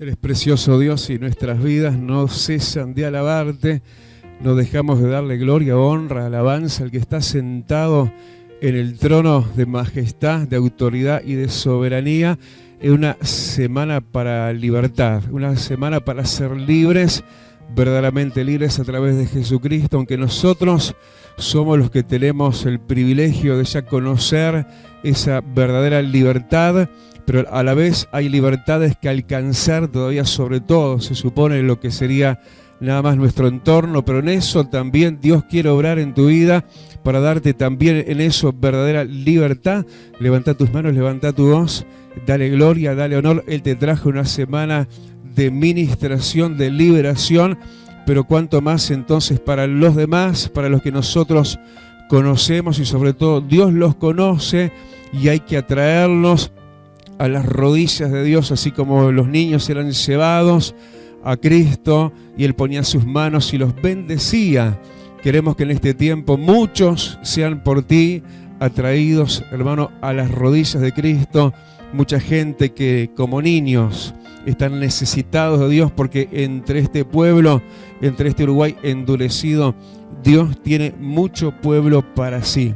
Eres precioso, Dios, y nuestras vidas no cesan de alabarte. No dejamos de darle gloria, honra, alabanza al que está sentado en el trono de majestad, de autoridad y de soberanía. En una semana para libertad, una semana para ser libres, verdaderamente libres a través de Jesucristo, aunque nosotros somos los que tenemos el privilegio de ya conocer esa verdadera libertad, pero a la vez hay libertades que alcanzar todavía, sobre todo, se supone, lo que sería nada más nuestro entorno, pero en eso también Dios quiere obrar en tu vida para darte también en eso verdadera libertad. Levanta tus manos, levanta tu voz, dale gloria, dale honor. Él te trajo una semana de ministración, de liberación, pero cuánto más entonces para los demás, para los que nosotros conocemos y sobre todo Dios los conoce y hay que atraerlos a las rodillas de Dios, así como los niños eran llevados a Cristo y Él ponía sus manos y los bendecía. Queremos que en este tiempo muchos sean por ti atraídos, hermano, a las rodillas de Cristo. Mucha gente que como niños están necesitados de Dios, porque entre este pueblo, entre este Uruguay endurecido, Dios tiene mucho pueblo para sí.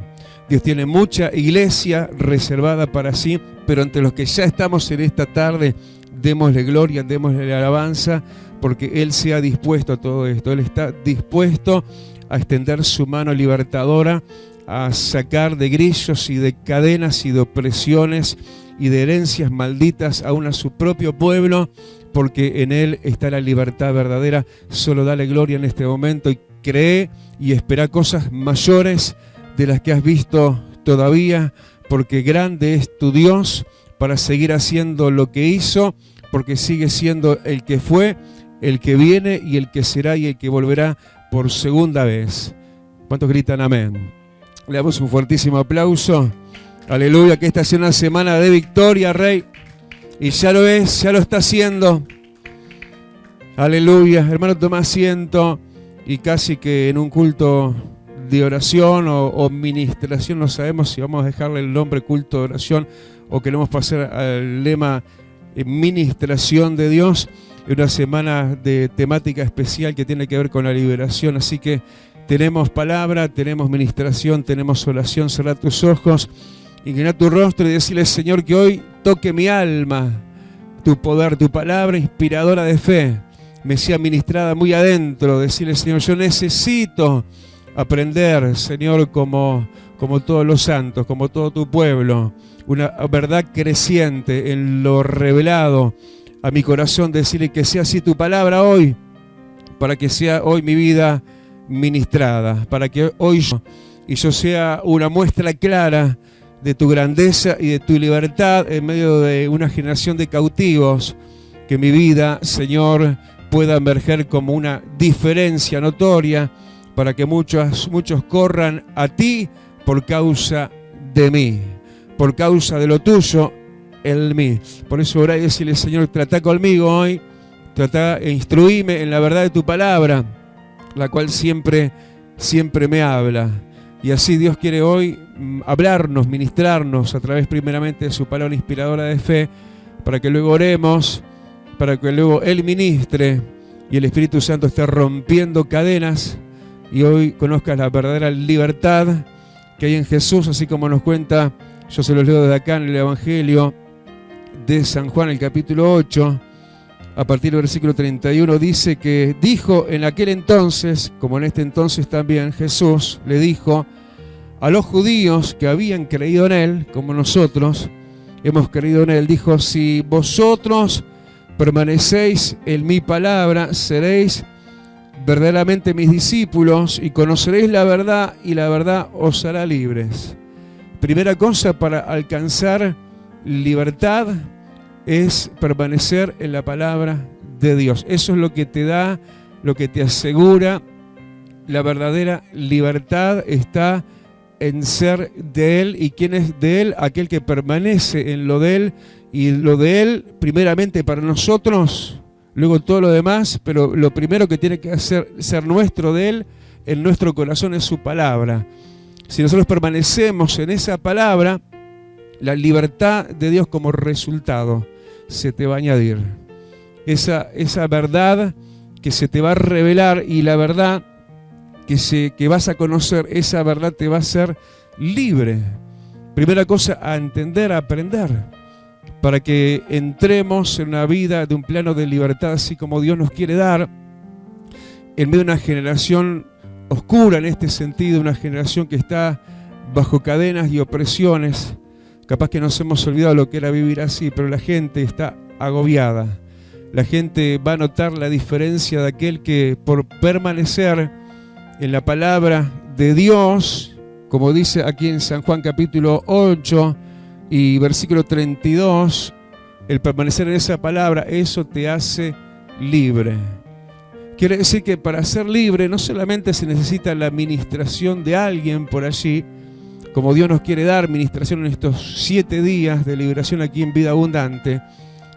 Dios tiene mucha iglesia reservada para sí, pero entre los que ya estamos en esta tarde, démosle gloria, démosle alabanza, porque Él se ha dispuesto a todo esto. Él está dispuesto a extender su mano libertadora, a sacar de grillos y de cadenas y de opresiones y de herencias malditas aún a su propio pueblo, porque en Él está la libertad verdadera. Solo dale gloria en este momento y cree y espera cosas mayores de las que has visto todavía, porque grande es tu Dios para seguir haciendo lo que hizo, porque sigue siendo el que fue, el que viene y el que será y el que volverá por segunda vez. ¿Cuántos gritan amén? Le damos un fuertísimo aplauso. Aleluya, que esta sea una semana de victoria, Rey. Y ya lo es, ya lo está haciendo. Aleluya. Hermano, toma asiento. Y casi que en un culto de oración o ministración, no sabemos si vamos a dejarle el nombre culto de oración o queremos pasar al lema ministración de Dios, en una semana de temática especial que tiene que ver con la liberación. Así que tenemos palabra, tenemos ministración, tenemos oración. Cerrá tus ojos, inclina tu rostro y decirle: Señor, que hoy toque mi alma, tu poder, tu palabra inspiradora de fe me sea ministrada muy adentro. Decirle: Señor, yo necesito aprender, Señor, como todos los santos, como todo tu pueblo, una verdad creciente en lo revelado a mi corazón. Decirle que sea así tu palabra hoy, para que sea hoy mi vida ministrada, para que hoy yo sea una muestra clara de tu grandeza y de tu libertad en medio de una generación de cautivos. Que mi vida, Señor, pueda emerger como una diferencia notoria, para que muchos corran a ti por causa de mí, por causa de lo tuyo en mí. Por eso orá y decirle: Señor, trata conmigo hoy, trata e instruíme en la verdad de tu palabra, la cual siempre me habla. Y así Dios quiere hoy hablarnos, ministrarnos a través primeramente de su palabra inspiradora de fe, para que luego oremos, para que luego Él ministre y el Espíritu Santo esté rompiendo cadenas y hoy conozcas la verdadera libertad que hay en Jesús, así como nos cuenta, yo se los leo desde acá en el Evangelio de San Juan, el capítulo 8, a partir del versículo 31, dice que dijo en aquel entonces, como en este entonces también, Jesús le dijo a los judíos que habían creído en Él, como nosotros hemos creído en Él, dijo: si vosotros permanecéis en mi palabra, seréis verdaderamente mis discípulos y conoceréis la verdad, y la verdad os hará libres. Primera cosa para alcanzar libertad es permanecer en la palabra de Dios. Eso es lo que te da, lo que te asegura la verdadera libertad. Está en ser de Él. ¿Y quién es de Él? Aquel que permanece en lo de Él, y lo de Él primeramente para nosotros, luego todo lo demás, pero lo primero que tiene que hacer ser nuestro de Él en nuestro corazón es su palabra. Si nosotros permanecemos en esa palabra, la libertad de Dios como resultado se te va a añadir. esa verdad que se te va a revelar, y la verdad que vas a conocer, esa verdad te va a hacer libre. Primera cosa, a entender, a aprender, para que entremos en una vida de un plano de libertad, así como Dios nos quiere dar, en medio de una generación oscura en este sentido, una generación que está bajo cadenas y opresiones. Capaz que nos hemos olvidado lo que era vivir así, pero la gente está agobiada. La gente va a notar la diferencia de aquel que, por permanecer en la palabra de Dios, como dice aquí en San Juan capítulo 8 y versículo 32, el permanecer en esa palabra, eso te hace libre. Quiere decir que para ser libre no solamente se necesita la administración de alguien por allí, como Dios nos quiere dar ministración en estos 7 días de liberación aquí en Vida Abundante,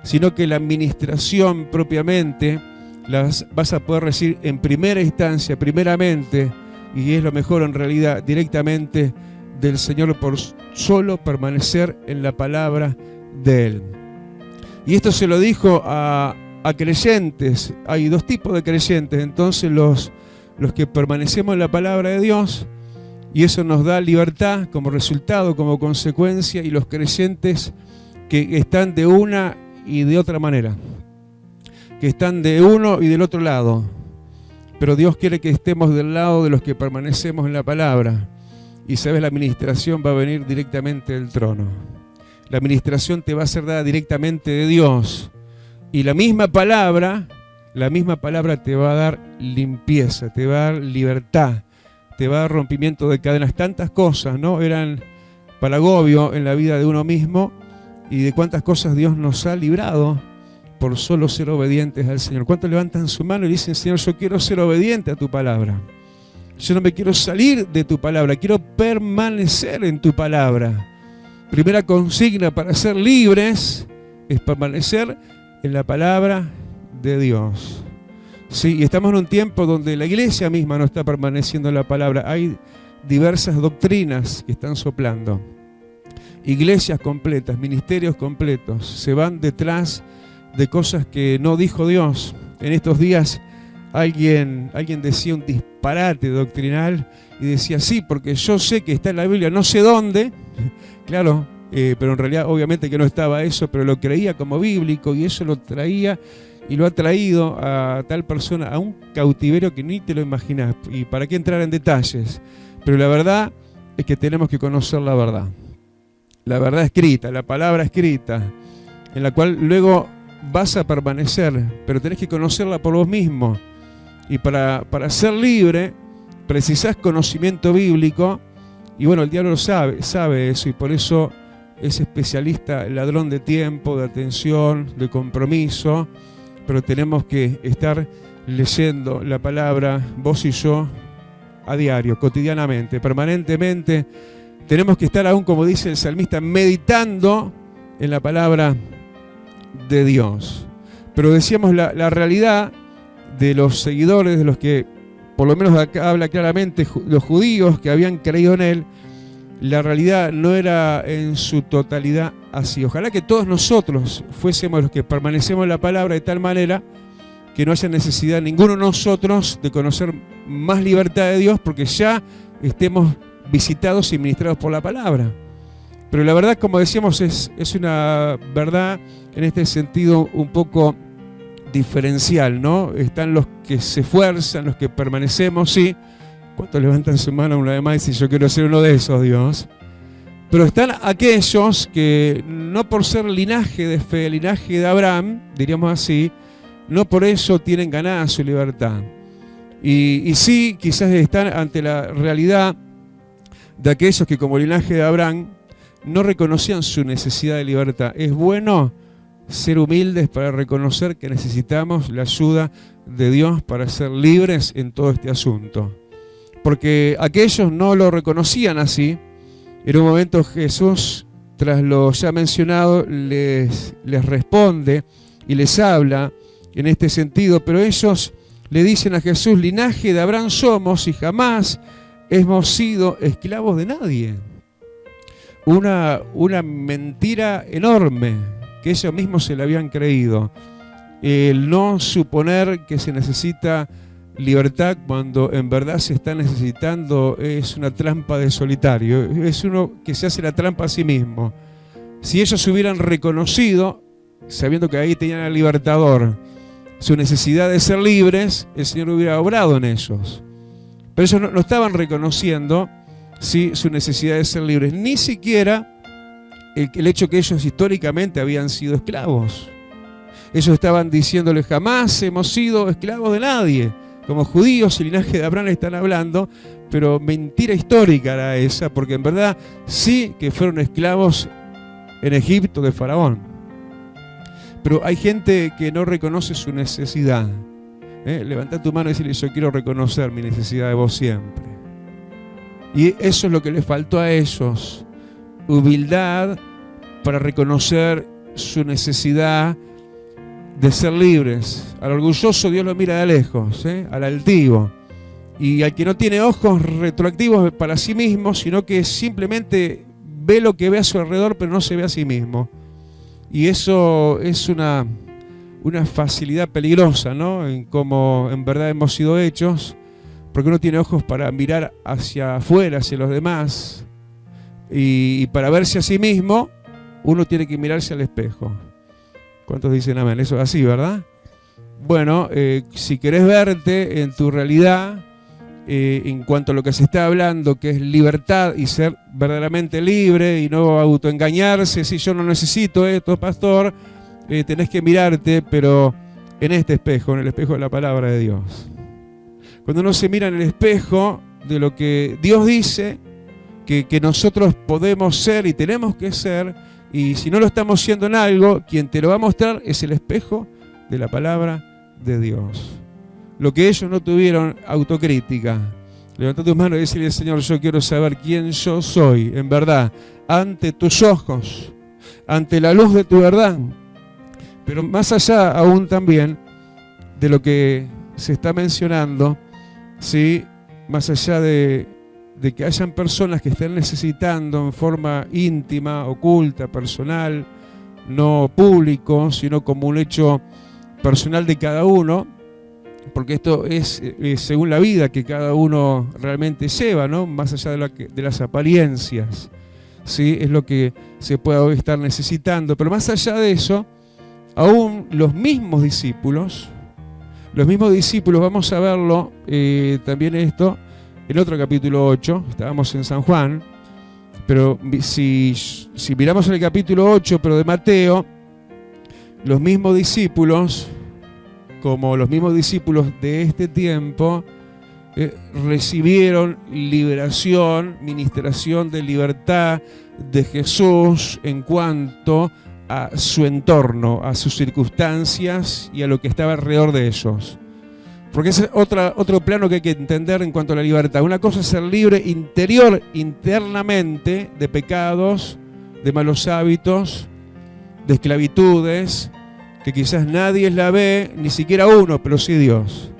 sino que la administración propiamente las vas a poder recibir en primera instancia, primeramente, y es lo mejor en realidad, directamente del Señor, por solo permanecer en la palabra de Él. Y esto se lo dijo a creyentes. Hay 2 tipos de creyentes, entonces los que permanecemos en la palabra de Dios, y eso nos da libertad como resultado, como consecuencia, y los creyentes que están de una y de otra manera, que están de uno y del otro lado. Pero Dios quiere que estemos del lado de los que permanecemos en la palabra. Y sabes, la administración va a venir directamente del trono. La administración te va a ser dada directamente de Dios. Y la misma palabra te va a dar limpieza, te va a dar libertad, te va a dar rompimiento de cadenas. Tantas cosas, ¿no?, eran para agobio en la vida de uno mismo, y de cuántas cosas Dios nos ha librado por solo ser obedientes al Señor. ¿Cuántos levantan su mano y dicen: Señor, yo quiero ser obediente a tu palabra? Yo no me quiero salir de tu palabra, quiero permanecer en tu palabra. Primera consigna para ser libres es permanecer en la palabra de Dios. Sí, y estamos en un tiempo donde la iglesia misma no está permaneciendo en la palabra. Hay diversas doctrinas que están soplando. Iglesias completas, ministerios completos, se van detrás de cosas que no dijo Dios. En estos días alguien decía un disparate doctrinal y decía: sí, porque yo sé que está en la Biblia, no sé dónde. Claro, pero en realidad obviamente que no estaba eso, pero lo creía como bíblico, y eso lo traía y lo ha traído a tal persona a un cautiverio que ni te lo imaginas. Y para qué entrar en detalles, pero la verdad es que tenemos que conocer la verdad. La verdad escrita, la palabra escrita, en la cual luego vas a permanecer, pero tenés que conocerla por vos mismo. Y para ser libre precisás conocimiento bíblico, y bueno, el diablo sabe eso, y por eso es especialista, ladrón de tiempo, de atención, de compromiso. Pero tenemos que estar leyendo la palabra, vos y yo, a diario, cotidianamente, permanentemente. Tenemos que estar aún, como dice el salmista, meditando en la palabra de Dios. Pero decíamos, la realidad de los seguidores, de los que, por lo menos acá habla claramente, los judíos que habían creído en Él, la realidad no era en su totalidad así. Ojalá que todos nosotros fuésemos los que permanecemos en la palabra de tal manera que no haya necesidad ninguno de nosotros de conocer más libertad de Dios, porque ya estemos visitados y ministrados por la palabra. Pero la verdad, como decíamos, es una verdad en este sentido un poco diferencial, ¿no? Están los que se esfuerzan, los que permanecemos, sí. ¿Cuántos levantan su mano una vez más y dicen: yo quiero ser uno de esos, Dios? Pero están aquellos que, no por ser linaje de fe, linaje de Abraham, diríamos así, no por eso tienen ganada su libertad. Y sí, quizás están ante la realidad de aquellos que, como linaje de Abraham, no reconocían su necesidad de libertad. Es bueno ser humildes para reconocer que necesitamos la ayuda de Dios para ser libres en todo este asunto. Porque aquellos no lo reconocían así. En un momento Jesús, tras lo ya mencionado, les responde y les habla en este sentido, pero ellos le dicen a Jesús: linaje de Abraham somos y jamás hemos sido esclavos de nadie. Una mentira enorme que ellos mismos se la habían creído. El no suponer que se necesita libertad cuando en verdad se está necesitando es una trampa de solitario. Es uno que se hace la trampa a sí mismo. Si ellos se hubieran reconocido, sabiendo que ahí tenían al libertador, su necesidad de ser libres, el Señor hubiera obrado en ellos. Pero ellos no estaban reconociendo, ¿sí?, su necesidad de ser libres. Ni siquiera el hecho que ellos históricamente habían sido esclavos. Ellos estaban diciéndole: jamás hemos sido esclavos de nadie. Como judíos, el linaje de Abraham están hablando, pero mentira histórica era esa, porque en verdad sí que fueron esclavos en Egipto de Faraón. Pero hay gente que no reconoce su necesidad. Levanta tu mano y decirle: yo quiero reconocer mi necesidad de vos siempre. Y eso es lo que les faltó a ellos. Humildad para reconocer su necesidad de ser libres. Al orgulloso Dios lo mira de lejos, al altivo. Y al que no tiene ojos retroactivos para sí mismo, sino que simplemente ve lo que ve a su alrededor, pero no se ve a sí mismo. Y eso es una facilidad peligrosa, ¿no?, en cómo en verdad hemos sido hechos, porque uno tiene ojos para mirar hacia afuera, hacia los demás, y para verse a sí mismo, uno tiene que mirarse al espejo. ¿Cuántos dicen amén? Eso es así, ¿verdad? Bueno, si querés verte en tu realidad, en cuanto a lo que se está hablando, que es libertad y ser verdaderamente libre y no autoengañarse: si yo no necesito esto, pastor, tenés que mirarte, pero en este espejo, en el espejo de la palabra de Dios. Cuando uno se mira en el espejo de lo que Dios dice que nosotros podemos ser y tenemos que ser, y si no lo estamos siendo en algo, quien te lo va a mostrar es el espejo de la palabra de Dios. Lo que ellos no tuvieron, autocrítica. Levanta tus manos y decirle: Señor, yo quiero saber quién yo soy, en verdad, ante tus ojos, ante la luz de tu verdad. Pero más allá aún también de lo que se está mencionando, ¿sí?, más allá de que hayan personas que estén necesitando en forma íntima, oculta, personal, no público, sino como un hecho personal de cada uno, porque esto es según la vida que cada uno realmente lleva, ¿no?, más allá de las apariencias, ¿sí?, es lo que se puede hoy estar necesitando. Pero más allá de eso, aún los mismos discípulos, vamos a verlo también esto en otro capítulo 8, estábamos en San Juan, pero si miramos en el capítulo 8, pero de Mateo, los mismos discípulos, como los mismos discípulos de este tiempo, recibieron liberación, ministración de libertad de Jesús en cuanto a su entorno, a sus circunstancias y a lo que estaba alrededor de ellos. Porque ese es otro plano que hay que entender en cuanto a la libertad. Una cosa es ser libre internamente de pecados, de malos hábitos, de esclavitudes, que quizás nadie la ve, ni siquiera uno, pero sí Dios.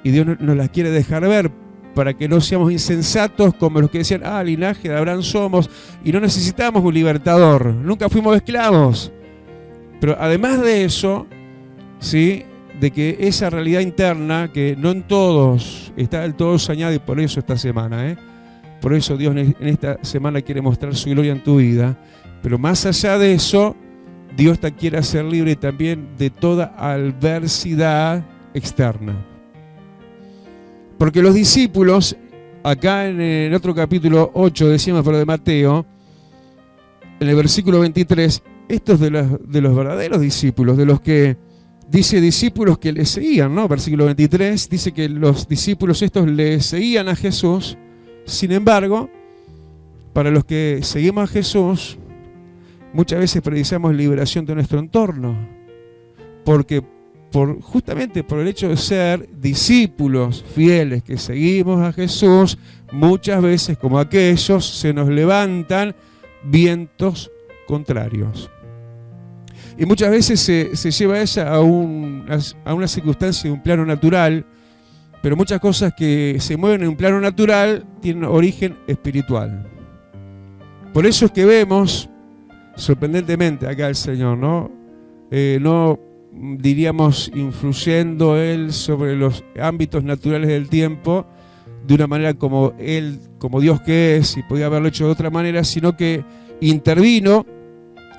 Y Dios nos las quiere dejar ver para que no seamos insensatos como los que decían: linaje de Abraham somos y no necesitamos un libertador, nunca fuimos esclavos. Pero además de eso, ¿sí?, de que esa realidad interna, que no en todos está del todo saneada, y por eso esta semana, por eso Dios en esta semana quiere mostrar su gloria en tu vida. Pero más allá de eso, Dios te quiere hacer libre también de toda adversidad externa. Porque los discípulos, acá en otro capítulo 8, decíamos, pero de Mateo, en el versículo 23, estos de los verdaderos discípulos, de los que dice discípulos que le seguían, ¿no? Versículo 23 dice que los discípulos estos le seguían a Jesús. Sin embargo, para los que seguimos a Jesús, muchas veces precisamos liberación de nuestro entorno, porque justamente por el hecho de ser discípulos fieles que seguimos a Jesús, muchas veces, como aquellos, se nos levantan vientos contrarios. Y muchas veces se lleva ella a una circunstancia de un plano natural, pero muchas cosas que se mueven en un plano natural tienen origen espiritual. Por eso es que vemos sorprendentemente acá al Señor, ¿no? diríamos, influyendo él sobre los ámbitos naturales del tiempo de una manera como él, como Dios que es, y podía haberlo hecho de otra manera, sino que intervino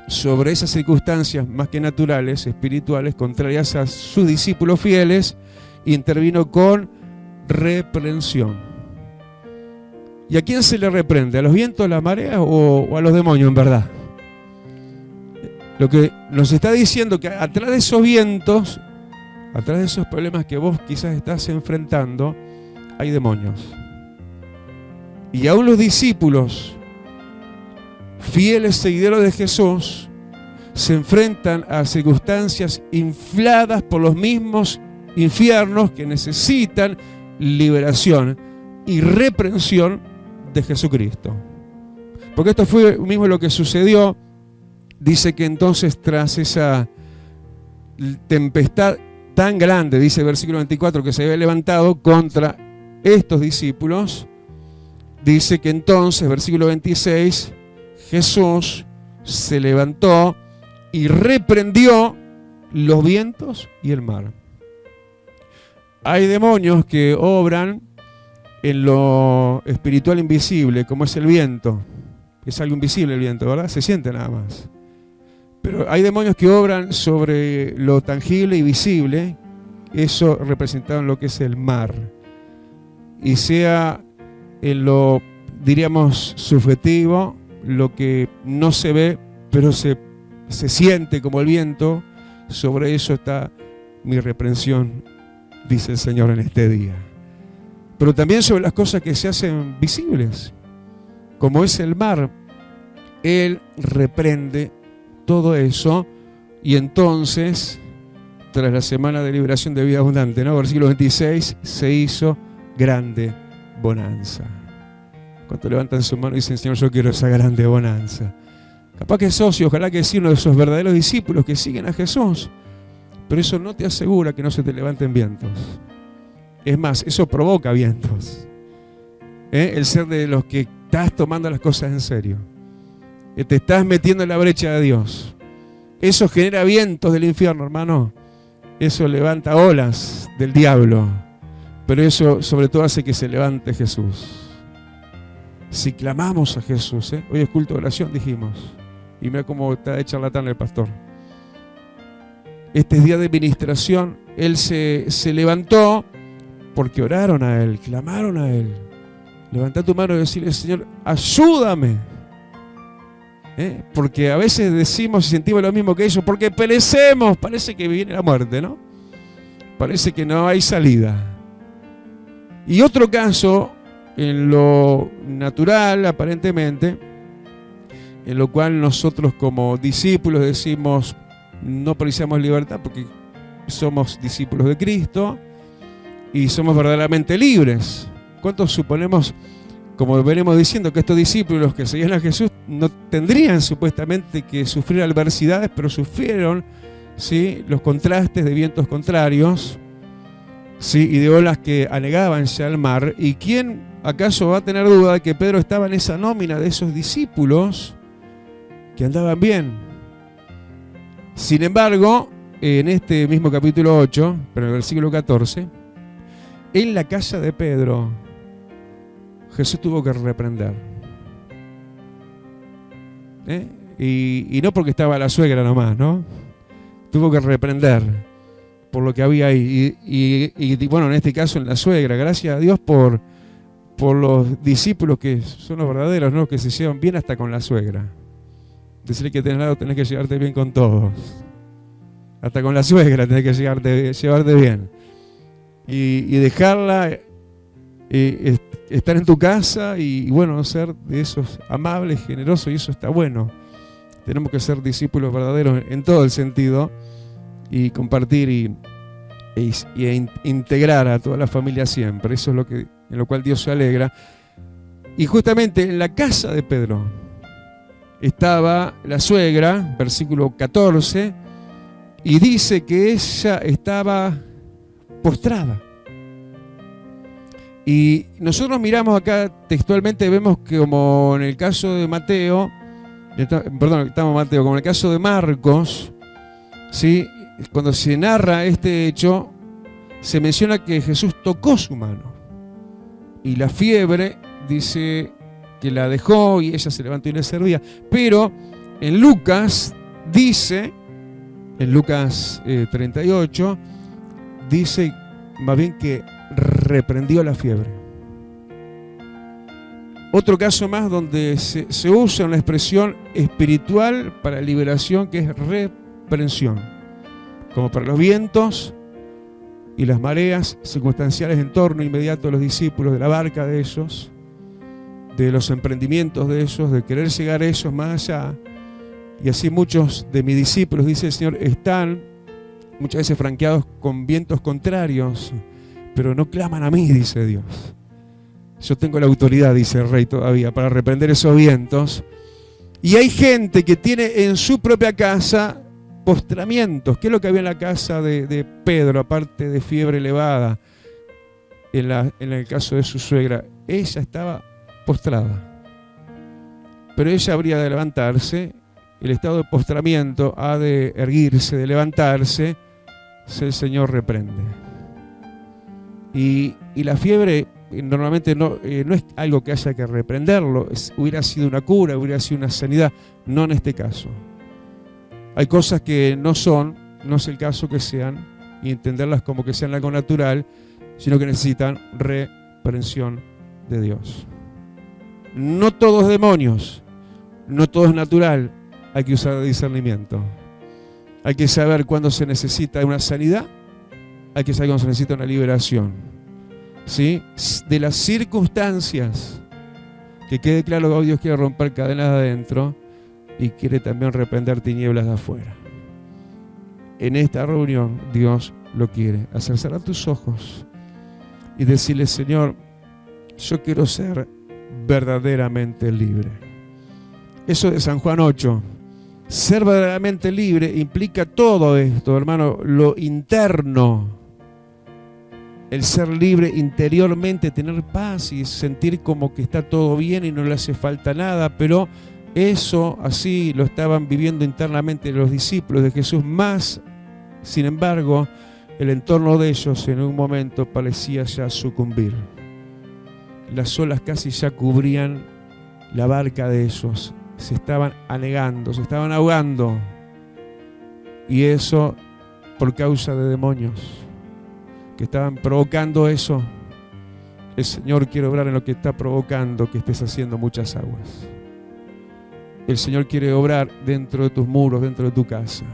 sobre esas circunstancias más que naturales, espirituales, contrarias a sus discípulos fieles, intervino con reprensión. ¿Y a quién se le reprende? ¿A los vientos, a las mareas o a los demonios en verdad? Lo que nos está diciendo que atrás de esos vientos, atrás de esos problemas que vos quizás estás enfrentando, hay demonios. Y aún los discípulos, fieles seguidores de Jesús, se enfrentan a circunstancias infladas por los mismos infiernos que necesitan liberación y reprensión de Jesucristo. Porque esto fue mismo lo que sucedió. Dice que entonces tras esa tempestad tan grande, dice el versículo 24, que se había levantado contra estos discípulos, dice que entonces, versículo 26, Jesús se levantó y reprendió los vientos y el mar. Hay demonios que obran en lo espiritual invisible, como es el viento. Es algo invisible el viento, ¿verdad? Se siente nada más. Pero hay demonios que obran sobre lo tangible y visible, eso representado en lo que es el mar. Y sea en lo, diríamos, subjetivo, lo que no se ve, pero se siente como el viento, sobre eso está mi reprensión, dice el Señor en este día. Pero también sobre las cosas que se hacen visibles, como es el mar, Él reprende todo eso, y entonces, tras la semana de liberación de vida abundante, ¿no? Versículo 26, se hizo grande bonanza. Cuando levantan su mano y dicen, Señor, yo quiero esa grande bonanza. Capaz que sos, y ojalá que sí, uno de esos verdaderos discípulos que siguen a Jesús, pero eso no te asegura que no se te levanten vientos. Es más, eso provoca vientos. El ser de los que estás tomando las cosas en serio. Te estás metiendo en la brecha de Dios. Eso genera vientos del infierno, hermano. Eso levanta olas del diablo. Pero eso sobre todo hace que se levante Jesús. Si clamamos a Jesús, hoy es culto de oración, dijimos. Y mira cómo está de charlatán el pastor. Este día de ministración, Él se levantó porque oraron a Él, clamaron a Él. Levantá tu mano y decirle, Señor, ayúdame. Porque a veces decimos y sentimos lo mismo que ellos, porque perecemos, parece que viene la muerte, ¿no? Parece que no hay salida. Y otro caso, en lo natural aparentemente, en lo cual nosotros como discípulos decimos, no precisamos libertad porque somos discípulos de Cristo y somos verdaderamente libres. ¿Cuántos suponemos, como venimos diciendo, que estos discípulos que seguían a Jesús no tendrían supuestamente que sufrir adversidades, pero sufrieron, ¿sí?, los contrastes de vientos contrarios, ¿sí?, y de olas que anegaban ya al mar? ¿Y quién acaso va a tener duda de que Pedro estaba en esa nómina de esos discípulos que andaban bien? Sin embargo, en este mismo capítulo 8, pero en el versículo 14, en la casa de Pedro, Jesús tuvo que reprender. Y no porque estaba la suegra nomás, ¿no? Tuvo que reprender por lo que había ahí. Y bueno, en este caso en la suegra. Gracias a Dios por los discípulos que son los verdaderos, ¿no? Que se llevan bien hasta con la suegra. Decirle que tenés lado, tenés que llevarte bien con todos. Hasta con la suegra tenés que llevarte bien. Y dejarla estar en tu casa y bueno, ser de esos amables, generosos, y eso está bueno. Tenemos que ser discípulos verdaderos en todo el sentido y compartir e integrar a toda la familia siempre. Eso es en lo cual Dios se alegra. Y justamente en la casa de Pedro estaba la suegra, versículo 14, y dice que ella estaba postrada. Y nosotros miramos acá textualmente, vemos que como en el caso de Mateo, como en el caso de Marcos, ¿sí?, cuando se narra este hecho, se menciona que Jesús tocó su mano. Y la fiebre, dice que la dejó y ella se levantó y le servía. Pero en Lucas dice, en Lucas 38, dice más bien que reprendió la fiebre. Otro caso más donde se usa una expresión espiritual para liberación, que es reprensión, como para los vientos y las mareas circunstanciales en torno inmediato de los discípulos, de la barca de ellos, de los emprendimientos de ellos, de querer llegar a ellos más allá. Y así muchos de mis discípulos, dice el Señor, están muchas veces franqueados con vientos contrarios, pero no claman a mí, dice Dios. Yo tengo la autoridad, dice el rey todavía, para reprender esos vientos. Y hay gente que tiene en su propia casa postramientos. ¿Qué es lo que había en la casa de Pedro, aparte de fiebre elevada? En el caso de su suegra, ella estaba postrada. Pero ella habría de levantarse. El estado de postramiento ha de erguirse, de levantarse, si el Señor reprende. Y la fiebre normalmente no es algo que haya que reprenderlo. Hubiera sido una cura, hubiera sido una sanidad. No en este caso. Hay cosas que no es el caso que sean, y entenderlas como que sean algo natural, sino que necesitan reprensión de Dios. No todo es demonios, no todo es natural. Hay que usar discernimiento. Hay que saber cuándo se necesita una sanidad, hay que saber cuándo se necesita una liberación. ¿Sí? De las circunstancias, que quede claro que hoy Dios quiere romper cadenas de adentro y quiere también reprender tinieblas de afuera. En esta reunión Dios lo quiere hacer. Cerrar tus ojos y decirle: Señor, yo quiero ser verdaderamente libre. Eso de San Juan 8. Ser verdaderamente libre implica todo esto, hermano, lo interno. El ser libre interiormente, tener paz y sentir como que está todo bien y no le hace falta nada, pero eso así lo estaban viviendo internamente los discípulos de Jesús. Más, sin embargo, el entorno de ellos en un momento parecía ya sucumbir. Las olas casi ya cubrían la barca de ellos. Se estaban anegando, se estaban ahogando. Y eso por causa de demonios que estaban provocando eso. El Señor quiere obrar en lo que está provocando que estés haciendo muchas aguas. El Señor quiere obrar dentro de tus muros, dentro de tu casa.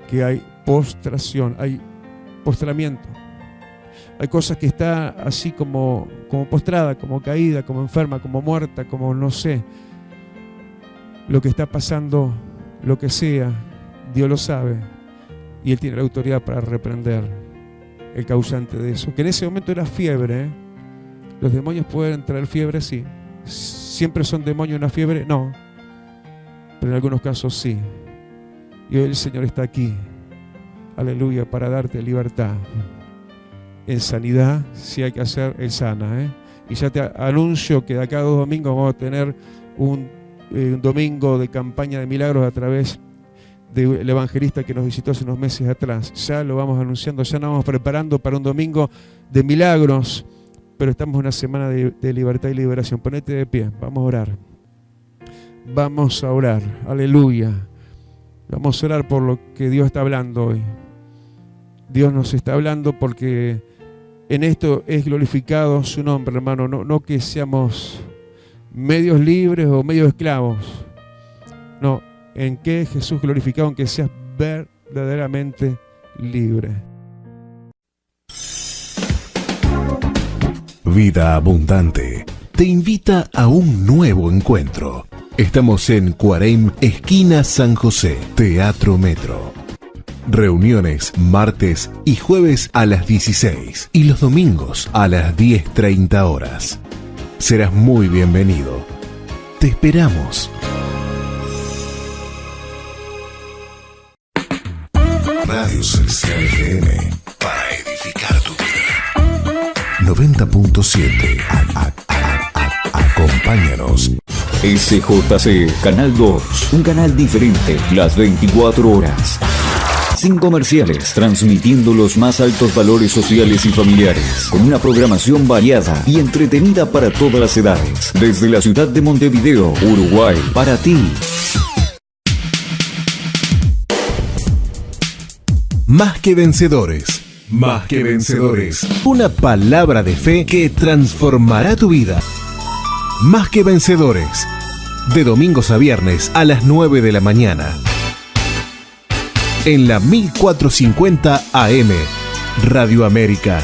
Que hay postración, hay postramiento. Hay cosas que está así como postrada, como caída, como enferma, como muerta, como no sé. Lo que está pasando, lo que sea, Dios lo sabe. Y Él tiene la autoridad para reprender el causante de eso. Que en ese momento era fiebre, ¿eh? Los demonios pueden traer fiebre, sí. ¿Siempre son demonios una fiebre? No. Pero en algunos casos sí. Y hoy el Señor está aquí, aleluya, para darte libertad. En sanidad, si hay que hacer, Él sana, ¿eh? Y ya te anuncio que de acá a 2 domingos vamos a tener un domingo de campaña de milagros a través del evangelista que nos visitó hace unos meses atrás. Ya lo vamos anunciando, ya nos vamos preparando para un domingo de milagros, pero estamos en una semana de libertad y liberación. Ponete de pie, vamos a orar. Vamos a orar, aleluya. Vamos a orar por lo que Dios está hablando hoy. Dios nos está hablando porque en esto es glorificado su nombre, hermano. No que seamos medios libres o medios esclavos. No, en que Jesús glorificado, en que seas verdaderamente libre. Vida Abundante te invita a un nuevo encuentro. Estamos en Cuareim, esquina San José, Teatro Metro. Reuniones martes y jueves a las 16 y los domingos a las 10:30 horas. Serás muy bienvenido. Te esperamos. Radio Celestial FM, para edificar tu vida. 90.7. Acompáñanos. SJC, Canal 2, un canal diferente las 24 horas. sin comerciales, transmitiendo los más altos valores sociales y familiares, con una programación variada y entretenida para todas las edades. Desde la ciudad de Montevideo, Uruguay, para ti. Más que vencedores. Más que vencedores. Una palabra de fe que transformará tu vida. Más que vencedores. De domingos a viernes a las 9 de la mañana. En la 1450 AM. Radio América.